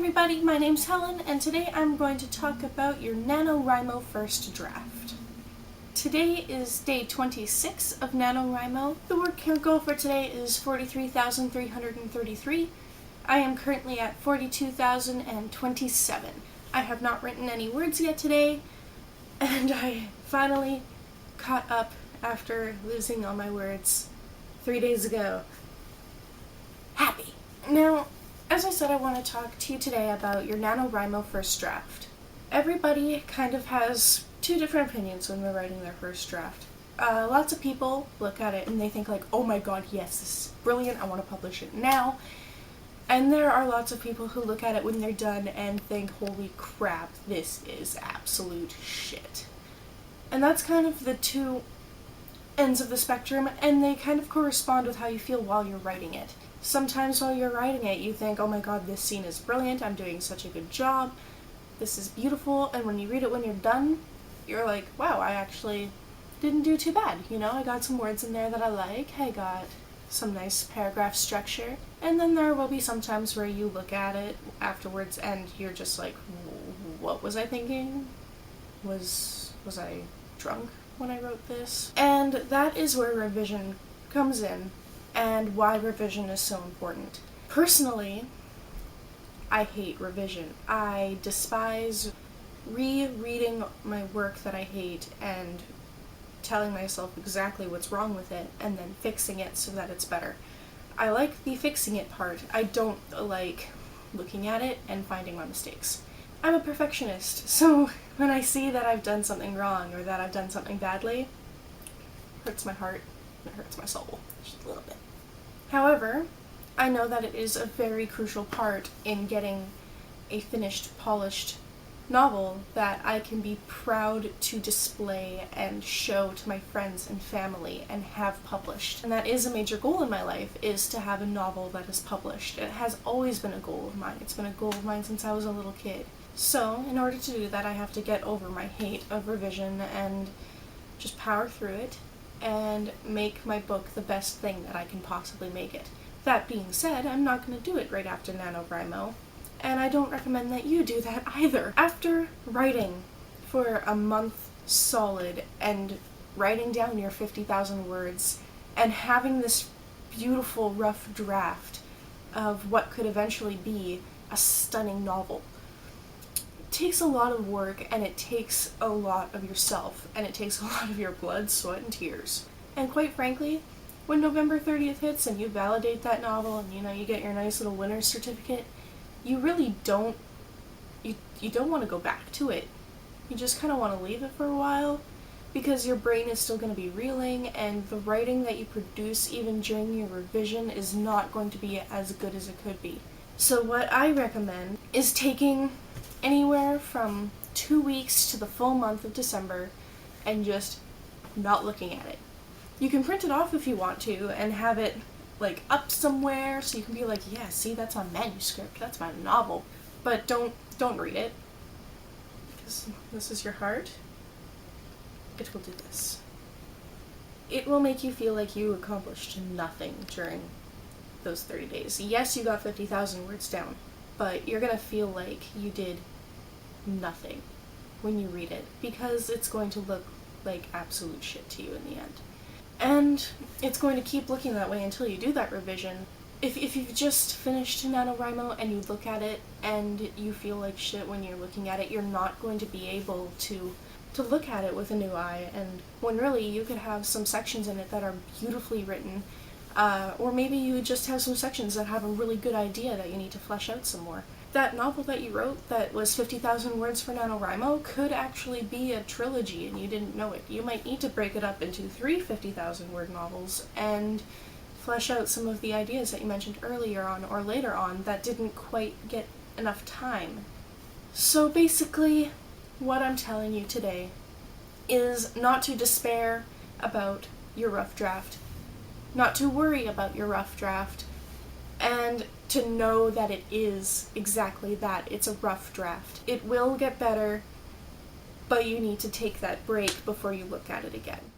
everybody, my name's Helen, and today I'm going to talk about your NaNoWriMo first draft. Today is day 26 of NaNoWriMo. The word count goal for today is 43,333. I am currently at 42,027. I have not written any words yet today, and I finally caught up after losing all my words 3 days ago. Happy. Now, as I said, I want to talk to you today about your NaNoWriMo first draft. Everybody kind of has two different opinions when they're writing their first draft. Lots of people look at it and they think like, oh my god, yes, this is brilliant, I want to publish it now. And there are lots of people who look at it when they're done and think, holy crap, this is absolute shit. And that's kind of the two ends of the spectrum, and they kind of correspond with how you feel while you're writing it. Sometimes while you're writing it, you think, oh my god, this scene is brilliant, I'm doing such a good job, this is beautiful, and when you read it when you're done, you're like, wow, I actually didn't do too bad, you know, I got some words in there that I like, I got some nice paragraph structure, and then there will be some times where you look at it afterwards and you're just like, what was I thinking? Was I drunk when I wrote this? And that is where revision comes in, and why revision is so important. Personally, I hate revision. I despise rereading my work that I hate and telling myself exactly what's wrong with it and then fixing it so that it's better. I like the fixing it part. I don't like looking at it and finding my mistakes. I'm a perfectionist, so when I see that I've done something wrong or that I've done something badly, it hurts my heart, it hurts my soul, just a little bit. However, I know that it is a very crucial part in getting a finished, polished novel that I can be proud to display and show to my friends and family and have published. And that is a major goal in my life, is to have a novel that is published. It has always been a goal of mine. It's been a goal of mine since I was a little kid. So, in order to do that, I have to get over my hate of revision and just power through it and make my book the best thing that I can possibly make it. That being said, I'm not going to do it right after NaNoWriMo, and I don't recommend that you do that either. After writing for a month solid and writing down your 50,000 words and having this beautiful rough draft of what could eventually be a stunning novel, it takes a lot of work, and it takes a lot of yourself, and it takes a lot of your blood, sweat, and tears. And quite frankly, when November 30th hits and you validate that novel and you get your nice little winner's certificate, you really don't want to go back to it. You just kind of want to leave it for a while because your brain is still going to be reeling, and the writing that you produce even during your revision is not going to be as good as it could be. So what I recommend is taking anywhere from 2 weeks to the full month of December and just not looking at it. You can print it off if you want to and have it like up somewhere so you can be like, yeah, see, that's my manuscript, that's my novel. But don't read it, because this is your heart. It will do this. It will make you feel like you accomplished nothing during those 30 days. Yes, you got 50,000 words down, but you're gonna feel like you did nothing when you read it, because it's going to look like absolute shit to you in the end. And it's going to keep looking that way until you do that revision. If you've just finished NaNoWriMo and you look at it and you feel like shit when you're looking at it, you're not going to be able to look at it with a new eye, and when really you could have some sections in it that are beautifully written, or maybe you just have some sections that have a really good idea that you need to flesh out some more. That novel that you wrote that was 50,000 words for NaNoWriMo could actually be a trilogy and you didn't know it. You might need to break it up into 3 50,000 word novels and flesh out some of the ideas that you mentioned earlier on or later on that didn't quite get enough time. So basically, what I'm telling you today is not to despair about your rough draft, not to worry about your rough draft, and to know that it is exactly that. It's a rough draft. It will get better, but you need to take that break before you look at it again.